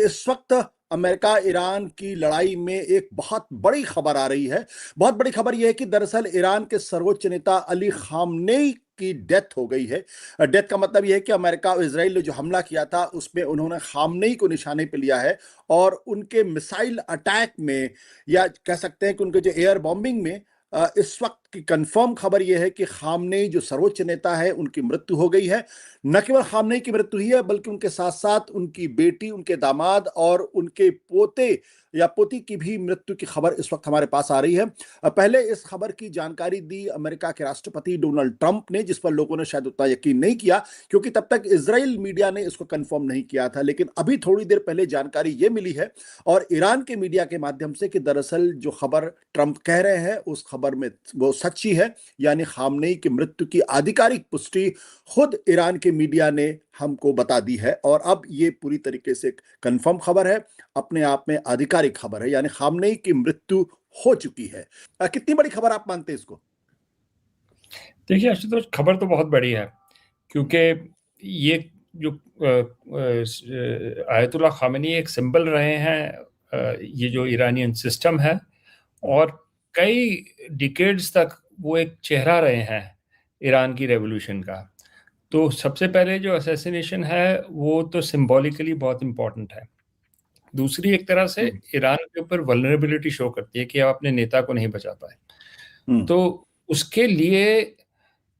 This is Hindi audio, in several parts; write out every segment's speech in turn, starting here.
इस वक्त अमेरिका ईरान की लड़ाई में एक बहुत बड़ी खबर आ रही है। बहुत बड़ी खबर यह है कि दरअसल ईरान के सर्वोच्च नेता अली खामनेई की डेथ हो गई है। डेथ का मतलब यह है कि अमेरिका और इजराइल ने जो हमला किया था उसमें उन्होंने खामनेई को निशाने पर लिया है और उनके मिसाइल अटैक में, या कह सकते हैं कि उनके जो एयर बॉम्बिंग में, इस वक्त की कंफर्म खबर यह है कि खामनेई जो सर्वोच्च नेता है उनकी मृत्यु हो गई है। न केवल खामनेई की मृत्यु हुई है बल्कि उनके साथ साथ उनकी बेटी, उनके दामाद और उनके पोते या पोती की भी मृत्यु की खबर इस वक्त हमारे पास आ रही है। पहले इस खबर की जानकारी दी अमेरिका के राष्ट्रपति डोनाल्ड ट्रंप ने, जिस पर लोगों ने शायद उतना यकीन नहीं किया क्योंकि तब तक इजराइल मीडिया ने इसको कंफर्म नहीं किया था। लेकिन अभी थोड़ी देर पहले जानकारी यह मिली है और ईरान के मीडिया के माध्यम से कि दरअसल जो खबर ट्रंप कह रहे हैं उस खबर में वो सच्ची है, यानी खामनेई की मृत्यु की आधिकारिक पुष्टि खुद ईरान के मीडिया ने हमको बता दी है। और अब ये पूरी तरीके से कंफर्म खबर है, अपने आप में आधिकारिक खबर है, यानी खामनेई की मृत्यु हो चुकी है। कितनी बड़ी खबर आप मानते हैं इसको? देखिए आशुतोष, खबर तो बहुत बड़ी है क्योंकि ये जो आयतुल्लाह खामेनी एक सिंबल रहे हैं, ये जो ईरानियन सिस्टम है, और कई डिकेड्स तक वो एक चेहरा रहे हैं ईरान की रेवोल्यूशन का। तो सबसे पहले जो असैसिनेशन है वो तो सिंबॉलिकली बहुत इम्पोर्टेंट है। दूसरी, एक तरह से ईरान के ऊपर वल्नरेबिलिटी शो करती है कि आप अपने नेता को नहीं बचा पाए। तो उसके लिए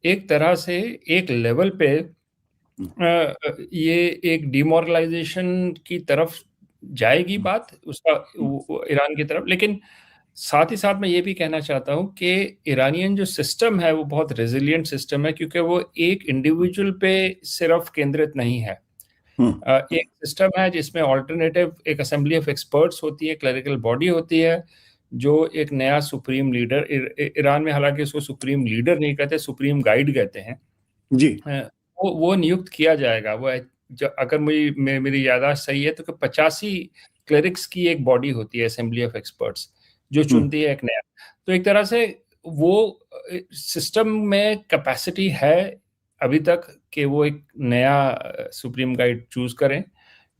एक तरह से एक लेवल पे ये एक डिमोरलाइजेशन की तरफ जाएगी बात उसका ईरान की तरफ। लेकिन साथ ही साथ मैं ये भी कहना चाहता हूँ कि ईरानियन जो सिस्टम है वो बहुत रेजिलिएंट सिस्टम है क्योंकि वो एक इंडिविजुअल पे सिर्फ केंद्रित नहीं है। एक सिस्टम है जिसमें ऑल्टरनेटिव एक असेंबली ऑफ एक्सपर्ट्स होती है, क्लरिकल बॉडी होती है, जो एक नया सुप्रीम लीडर, ईरान में हालांकि उसको सुप्रीम लीडर नहीं कहते, सुप्रीम गाइड कहते हैं जी, वो नियुक्त किया जाएगा। वो अगर मेरी याददाश्त सही है तो 85 क्लरिक्स की एक बॉडी होती है, असेंबली ऑफ एक्सपर्ट्स, जो चुनती है एक नया। तो एक तरह से वो सिस्टम में कैपेसिटी है अभी तक कि वो एक नया सुप्रीम गाइड चूज करें।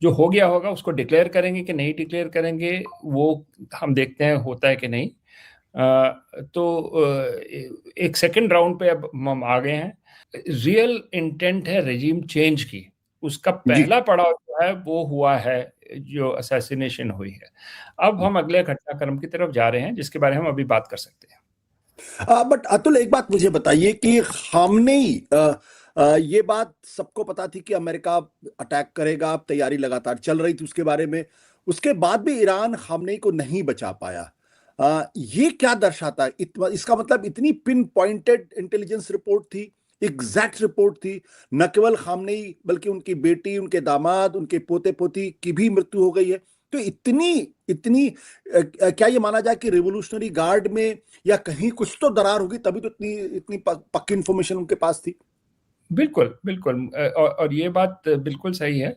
जो हो गया होगा उसको डिक्लेयर करेंगे कि नहीं डिक्लेयर करेंगे, वो हम देखते हैं होता है कि नहीं। तो एक सेकंड राउंड पे अब हम आ गए हैं। रियल इंटेंट है रेजिम चेंज की, उसका पहला पड़ाव जो है वो हुआ है जो असैसिनेशन हुई है। अब हम अगले घटनाक्रम की तरफ जा रहे हैं जिसके बारे में हम अभी बात कर सकते हैं। बट अतुल, एक बात मुझे बताइए कि खामनेई, ये बात सबको पता थी कि अमेरिका अटैक करेगा, तैयारी लगातार चल रही थी उसके बारे में, उसके बाद भी ईरान खामनेई को नहीं बचा पाया। ये क्या दर्शाता है? इसका मतलब इतनी पिन पॉइंटेड इंटेलिजेंस रिपोर्ट थी, एग्जैक्ट रिपोर्ट थी, न केवल खामनेई बल्कि उनकी बेटी, उनके दामाद, उनके पोते पोती की भी मृत्यु हो गई है। तो इतनी इतनी क्या ये माना जाए कि रिवोल्यूशनरी गार्ड में या कहीं कुछ तो दरार होगी, तभी तो इतनी इतनी पक्की इंफॉर्मेशन उनके पास थी? बिल्कुल बिल्कुल, और ये बात बिल्कुल सही है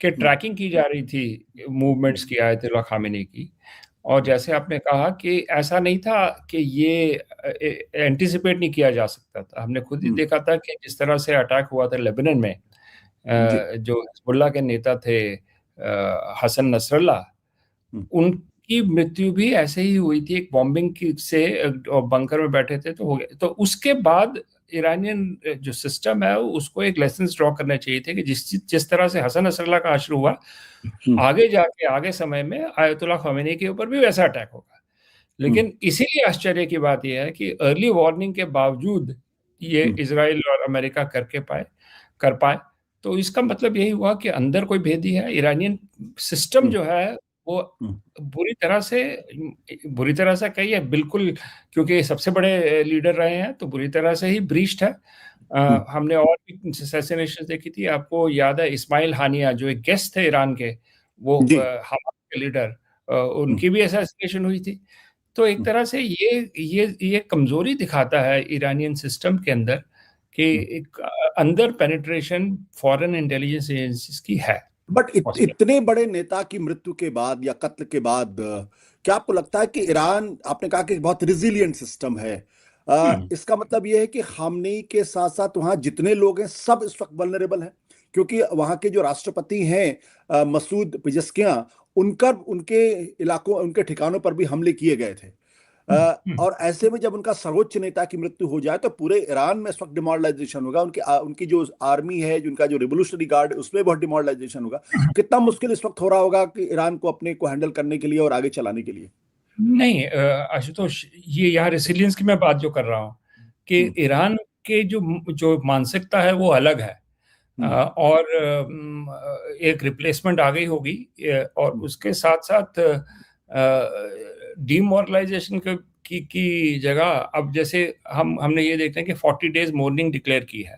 कि ट्रैकिंग की जा रही थी मूवमेंट्स की आयतुल्लाह खामेनी की। और जैसे आपने कहा कि ऐसा नहीं था कि ये एंटिसिपेट नहीं किया जा सकता था। हमने खुद ही देखा था कि जिस तरह से अटैक हुआ था लेबनान में, जो हिजबुल्लाह के नेता थे हसन नसरल्लाह, उनकी मृत्यु भी ऐसे ही हुई थी, एक बॉम्बिंग की से, बंकर में बैठे थे तो हो गया। तो उसके बाद ईरानियन जो सिस्टम है उसको एक लेसन ड्रॉ करना चाहिए थे कि जिस तरह से हसन नसरल्लाह का अशर हुआ, आगे जाके आगे समय में आयतुल्लाह खामेनी के ऊपर भी वैसा अटैक होगा। लेकिन इसीलिए आश्चर्य की बात यह है कि अर्ली वार्निंग के बावजूद ये इजराइल और अमेरिका कर पाए। तो इसका मतलब यही हुआ कि अंदर कोई भेदी है। ईरानियन सिस्टम जो है वो बुरी तरह से कही है बिल्कुल, क्योंकि सबसे बड़े लीडर रहे हैं तो बुरी तरह से ही ब्रीच्ड है। हमने और भी असैसिनेशन देखी थी, आपको याद है इस्माइल हानिया जो एक गेस्ट थे ईरान के, वो हमास के लीडर, उनकी भी असैसिनेशन हुई थी। तो एक तरह से ये कमजोरी दिखाता है ईरानियन सिस्टम के अंदर कि एक अंदर पेनिट्रेशन फॉरेन इंटेलिजेंस एजेंसीज की है। बट इतने बड़े नेता की मृत्यु के बाद या कत्ल के बाद क्या आपको लगता है कि ईरान, आपने कहा कि बहुत रिजिलियंट सिस्टम है, इसका मतलब यह है कि खामनेई के साथ साथ वहां जितने लोग हैं सब इस वक्त वल्नरेबल हैं? क्योंकि वहां के जो राष्ट्रपति हैं मसूद पिज़ेस्कियां, उनका उनके इलाकों, उनके ठिकानों पर भी हमले किए गए थे। और ऐसे में जब उनका सर्वोच्च नेता की मृत्यु हो जाए तो पूरे ईरान में इस वक्त डिमोरलाइजेशन होगा। उनकी जो आर्मी है, जिनका जो रिवोल्यूशनरी गार्ड है, उसमें बहुत डिमोरलाइजेशन होगा। कितना मुश्किल इस वक्त हो रहा होगा कि ईरान को अपने को हैंडल करने के लिए और आगे चलाने के लिए। नहीं आशुतोष, ये यहाँ रेसिलियंस की मैं बात जो कर रहा हूँ कि हम्म। ईरान के जो जो मानसिकता है वो अलग है। हम्म। और एक रिप्लेसमेंट आ गई होगी। और हम्म। उसके साथ साथ डीमोरलाइजेशन की जगह अब जैसे हमने ये देखते हैं कि 40 डेज मोर्निंग डिक्लेयर की है।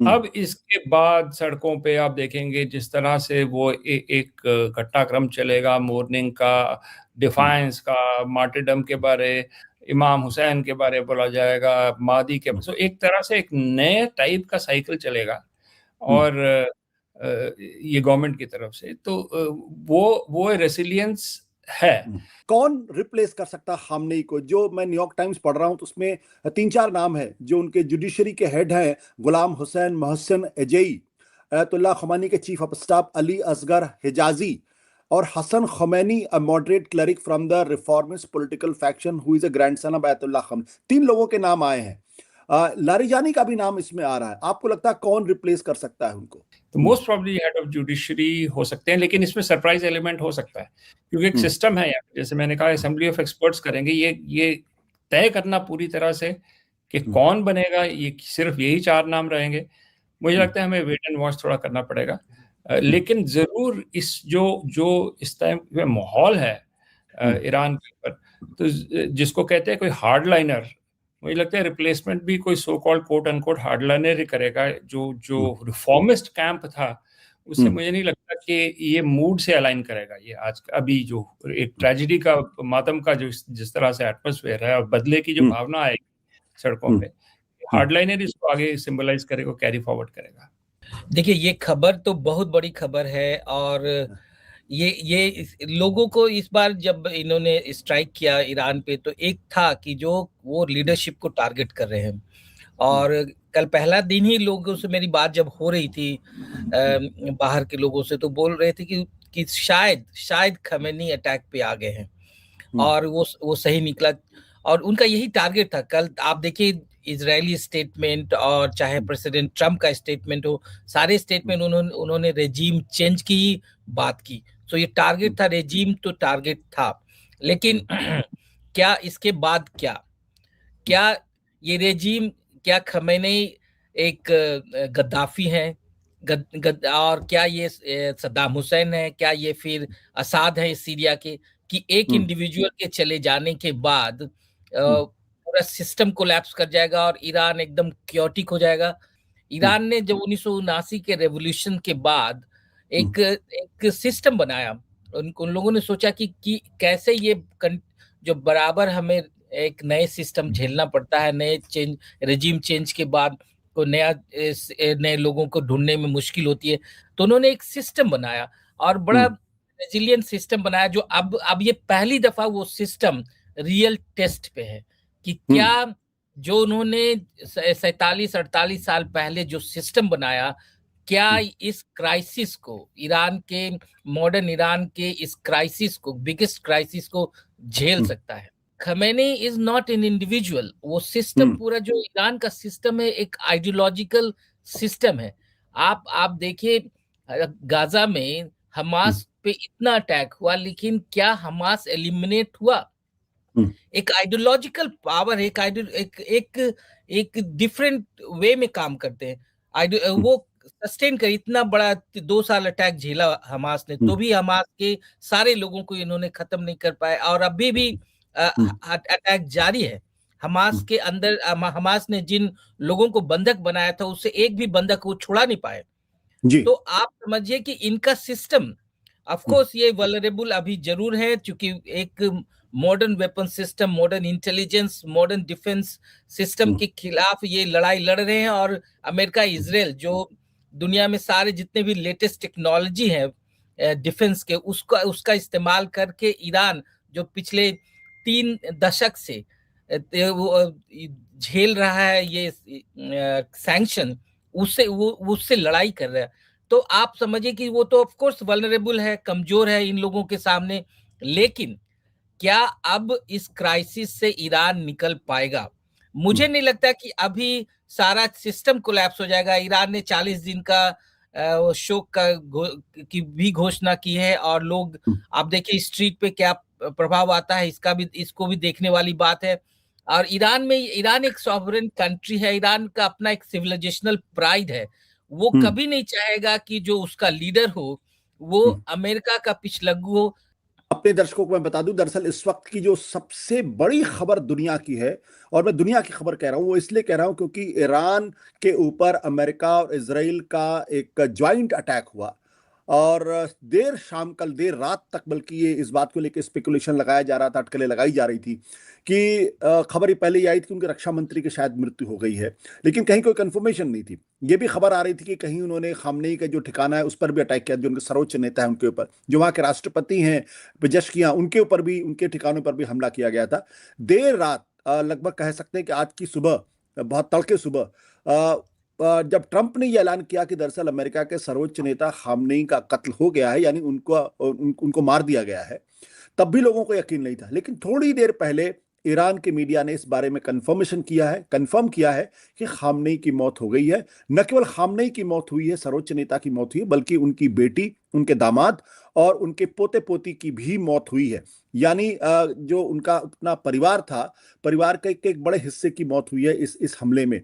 हम्म। अब इसके बाद सड़कों पे आप देखेंगे जिस तरह से वो एक घटनाक्रम चलेगा मोर्निंग का, हम्म। डिफाइंस का, मार्टिरडम के बारे, इमाम हुसैन के बारे बोला जाएगा, मादी के, हम्म। सो एक तरह से एक नए टाइप का साइकिल चलेगा। हम्म। और ये गवर्नमेंट की तरफ से तो वो रेसिलियंस है। कौन रिप्लेस कर सकता खामनेई को? जो मैं न्यूयॉर्क टाइम्स पढ़ रहा हूं तो उसमें तीन चार नाम है जो उनके जुडिशरी के हेड हैं। Gholam Hossein Mohseni Ejei, Ayatollah Khamenei के chief of staff Ali Asghar Hejazi, और Hassan Khomeini, a moderate cleric from the reformist political faction who is a grandson of Ayatollah Khomeini. तीन लोगों के नाम आए हैं। लारिजानी का भी नाम इसमें आ रहा है। आपको लगता है कौन रिप्लेस कर सकता है उनको? तो most probably head of judiciary हो सकते हैं, लेकिन इसमें सरप्राइज एलिमेंट हो सकता है क्योंकि एक सिस्टम है यहाँ। जैसे मैंने कहा असेंबली ऑफ एक्सपर्ट्स करेंगे ये तय करना पूरी तरह से कि कौन बनेगा। ये सिर्फ यही चार नाम रहेंगे। मुझे लगता है हमें वेट एंड वॉच थोड़ा करना पड़ेगा। लेकिन जरूर इस जो जो इस टाइम में माहौल है ईरान के ऊपर, तो जिसको कहते हैं कोई हार्ड लाइनर, मुझे लगता है रिप्लेसमेंट भी कोई so called quote unquote hardliner ही करेगा। जो जो रिफॉर्मिस्ट कैंप था उससे मुझे नहीं लगता कि ये मूड से अलाइन करेगा। ये आज अभी जो एक ट्रेजिडी का, मातम का जो जिस तरह से एटमोसफेयर है और बदले की जो भावना आएगी सड़कों पे, हार्डलाइनर इसको आगे सिंबलाइज करेगा, कैरी फॉरवर्ड करेगा। देखिए, ये खबर तो बहुत बड़ी खबर है। और ये लोगों को इस बार जब इन्होंने स्ट्राइक किया ईरान पे, तो एक था कि जो वो लीडरशिप को टारगेट कर रहे हैं। और कल पहला दिन ही लोगों से मेरी बात जब हो रही थी बाहर के लोगों से, तो बोल रहे थे कि शायद खमेनी अटैक पे आ गए हैं। और वो सही निकला। और उनका यही टारगेट था। कल आप देखिए इजरायली स्टेटमेंट और चाहे प्रेसिडेंट ट्रम्प का स्टेटमेंट हो, सारे स्टेटमेंट उन्होंने रेजीम चेंज की ही बात की। तो ये टारगेट था, रेजीम तो टारगेट था। लेकिन क्या इसके बाद क्या ये रेजीम, क्या खमेनी एक गद्दाफी है, और क्या ये सद्दाम हुसैन है, क्या ये फिर असाद है सीरिया के, कि एक इंडिविजुअल के चले जाने के बाद पूरा सिस्टम कोलैप्स कर जाएगा और ईरान एकदम क्योटिक हो जाएगा। ईरान ने जब 1979 के रेवोल्यूशन के बाद एक सिस्टम बनाया। उन लोगों ने सोचा कि कैसे ये जो बराबर हमें एक नए सिस्टम झेलना पड़ता है, रेजिम चेंज के बाद को नए लोगों को ढूंढने में मुश्किल होती है। तो उन्होंने एक सिस्टम बनाया और बड़ा रेजिलियंट सिस्टम बनाया, जो अब ये पहली दफा वो सिस्टम रियल टेस्ट पे है कि क्या जो उन्होंने 47-48 साल पहले जो सिस्टम बनाया, क्या इस क्राइसिस को, मॉडर्न ईरान के इस क्राइसिस को, बिगेस्ट क्राइसिस को झेल सकता है। Khamenei is not an individual. वो सिस्टम पूरा जो ईरान का सिस्टम है एक आइडियोलॉजिकल सिस्टम है। आप देखिए गाजा में हमास पे इतना अटैक हुआ, लेकिन क्या हमास एलिमिनेट हुआ? एक आइडियोलॉजिकल पावर, एक डिफरेंट वे में काम करते हैं। वो सस्टेन कर इतना बड़ा 2 साल अटैक झेला हमास ने, तो भी हमास के सारे लोगों को इन्होंने खत्म नहीं कर पाए। और अभी भी अटैक जारी है। हमास के अंदर हमास ने जिन लोगों को बंधक बनाया था, उससे एक भी बंधक वो छुड़ा नहीं पाए। तो आप समझिए कि इनका सिस्टम, ऑफ कोर्स ये वल्नरेबल अभी जरूर है, क्योंकि एक modern weapon system, modern intelligence, modern defence system के खिलाफ ये लड़ाई लड़ रहे हैं। और अमेरिका, इजराइल जो दुनिया में सारे जितने भी लेटेस्ट टेक्नोलॉजी है डिफेंस के, उसका इस्तेमाल करके ईरान जो पिछले 3 दशक से झेल रहा है ये सैंक्शन, उससे लड़ाई कर रहा है। तो आप समझिए कि वो तो ऑफ कोर्स वल्नरेबल है, कमजोर है इन लोगों के सामने। लेकिन क्या अब इस क्राइसिस से ईरान निकल पाएगा? मुझे नहीं लगता कि अभी सारा सिस्टम कोलैप्स हो जाएगा। ईरान ने 40 दिन का शोक की भी घोषणा की है, और लोग आप देखिए स्ट्रीट पे क्या प्रभाव आता है, इसको भी देखने वाली बात है। और ईरान एक सॉवरेन कंट्री है, ईरान का अपना एक सिविलाइजेशनल प्राइड है। वो कभी नहीं चाहेगा कि जो उसका लीडर हो वो अमेरिका का पिछलग्गू हो। अपने दर्शकों को मैं बता दूं, दरअसल इस वक्त की जो सबसे बड़ी खबर दुनिया की है, और मैं दुनिया की खबर कह रहा हूं, वो इसलिए कह रहा हूं क्योंकि ईरान के ऊपर अमेरिका और इजराइल का एक ज्वाइंट अटैक हुआ। और देर रात तक बल्कि ये इस बात को लेकर स्पेकुलेशन लगाया जा रहा था, अटकलें लगाई जा रही थी कि खबर ये पहले ही आई थी कि उनके रक्षा मंत्री की शायद मृत्यु हो गई है, लेकिन कहीं कोई कंफर्मेशन नहीं थी। ये भी खबर आ रही थी कि कहीं उन्होंने खामनेई का जो ठिकाना है उस पर भी अटैक किया, जो उनके सर्वोच्च नेता है उनके ऊपर, जो वहाँ के राष्ट्रपति हैं पेजेश्कियां, उनके ऊपर भी, उनके ठिकानों पर भी हमला किया गया था देर रात। लगभग कह सकते हैं कि आज की सुबह, बहुत तड़के सुबह, जब ट्रंप ने यह ऐलान किया कि दरअसल अमेरिका के सर्वोच्च नेता खामनेई का कत्ल हो गया है, यानी उनको मार दिया गया है, तब भी लोगों को यकीन नहीं था। लेकिन थोड़ी देर पहले ईरान के मीडिया ने इस बारे में कंफर्म किया है कि खामनेई की मौत हो गई है। न केवल खामनेई की मौत हुई है, सर्वोच्च नेता की मौत हुई है, बल्कि उनकी बेटी, उनके दामाद और उनके पोते पोती की भी मौत हुई है। यानी जो उनका अपना परिवार था, परिवार के एक बड़े हिस्से की मौत हुई है इस हमले में।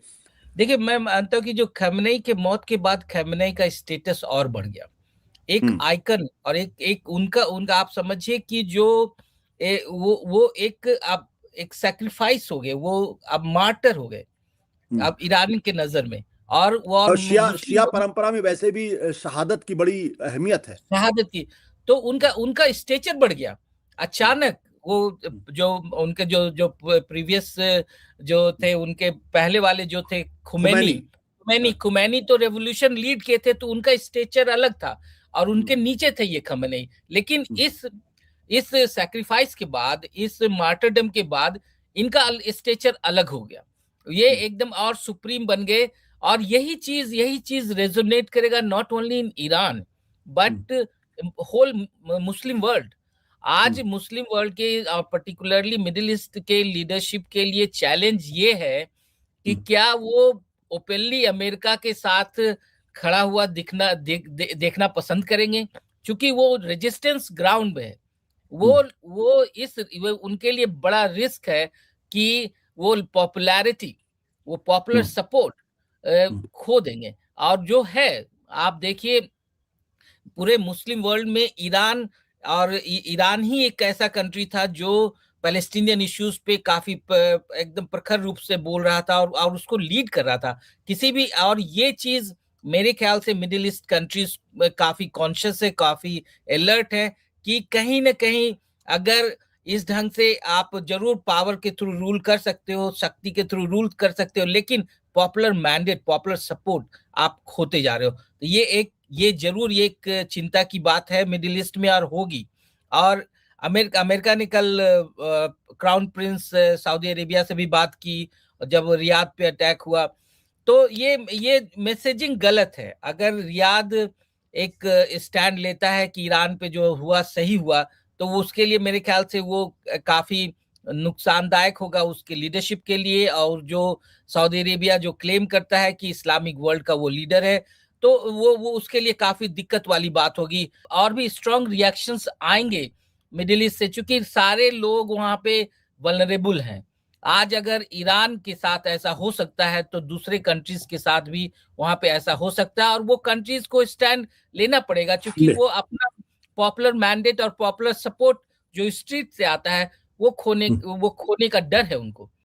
देखिए, मैं मानता हूं कि जो खamenei के मौत के बाद खamenei का स्टेटस और बढ़ गया, एक आइकन, और एक उनका आप समझिए कि जो वो एक सैक्रिफाइस हो गए, वो अब मार्टर हो गए अब ईरान के नजर में। और शिया परंपरा में वैसे भी शहादत की बड़ी अहमियत है, शहादत की। तो उनका स्टेचर बढ़ गया अचानक। वो जो उनके जो प्रीवियस जो थे, उनके पहले वाले जो थे खुमैनी तो रेवोल्यूशन लीड किए थे, तो उनका स्टेचर अलग था, और उनके नीचे थे ये खamenei। लेकिन इस सैक्रिफाइस के बाद, इस मार्टरडम के बाद इनका स्टेचर अलग हो गया, ये एकदम और सुप्रीम बन गए। और यही चीज रेजोनेट करेगा not only in Iran but whole Muslim world. आज मुस्लिम वर्ल्ड के और पर्टिकुलरली मिडिल ईस्ट के लीडरशिप के लिए चैलेंज ये है कि क्या वो ओपनली अमेरिका के साथ खड़ा हुआ देखना पसंद करेंगे, क्योंकि वो रेजिस्टेंस ग्राउंड में है। वो उनके लिए बड़ा रिस्क है कि वो पॉपुलर सपोर्ट खो देंगे। और जो है, आप देखिए पूरे मुस्लिम वर्ल्ड में ईरान ही एक ऐसा कंट्री था जो पैलेस्टीनियन इश्यूज पे काफी एकदम प्रखर रूप से बोल रहा था, और उसको लीड कर रहा था किसी भी। और ये चीज मेरे ख्याल से मिडिल ईस्ट कंट्रीज काफी कॉन्शियस है, काफी अलर्ट है कि कहीं ना कहीं अगर इस ढंग से आप जरूर पावर के थ्रू रूल कर सकते हो, शक्ति के थ्रू रूल कर सकते हो, लेकिन पॉपुलर मैंडेट, पॉपुलर सपोर्ट आप खोते जा रहे हो। तो ये जरूर एक चिंता की बात है मिडिल ईस्ट में, और होगी। और अमेरिका ने कल क्राउन प्रिंस सऊदी अरेबिया से भी बात की जब रियाद पे अटैक हुआ। तो ये मैसेजिंग गलत है। अगर रियाद एक स्टैंड लेता है कि ईरान पे जो हुआ सही हुआ, तो वो उसके लिए मेरे ख्याल से वो काफी नुकसानदायक होगा उसके लीडरशिप के लिए। और जो सऊदी अरेबिया जो क्लेम करता है कि इस्लामिक वर्ल्ड का वो लीडर है, तो वो उसके लिए काफी दिक्कत वाली बात होगी। और भी स्ट्रॉन्ग रिएक्शंस आएंगे मिडिल ईस्ट से, क्योंकि सारे लोग वहां पे वल्नरेबल हैं। आज अगर ईरान के साथ ऐसा हो सकता है, तो दूसरे कंट्रीज के साथ भी वहां पे ऐसा हो सकता है, और वो कंट्रीज को स्टैंड लेना पड़ेगा, क्योंकि वो अपना पॉपुलर मैंडेट और पॉपुलर सपोर्ट जो स्ट्रीट से आता है वो खोने का डर है उनको।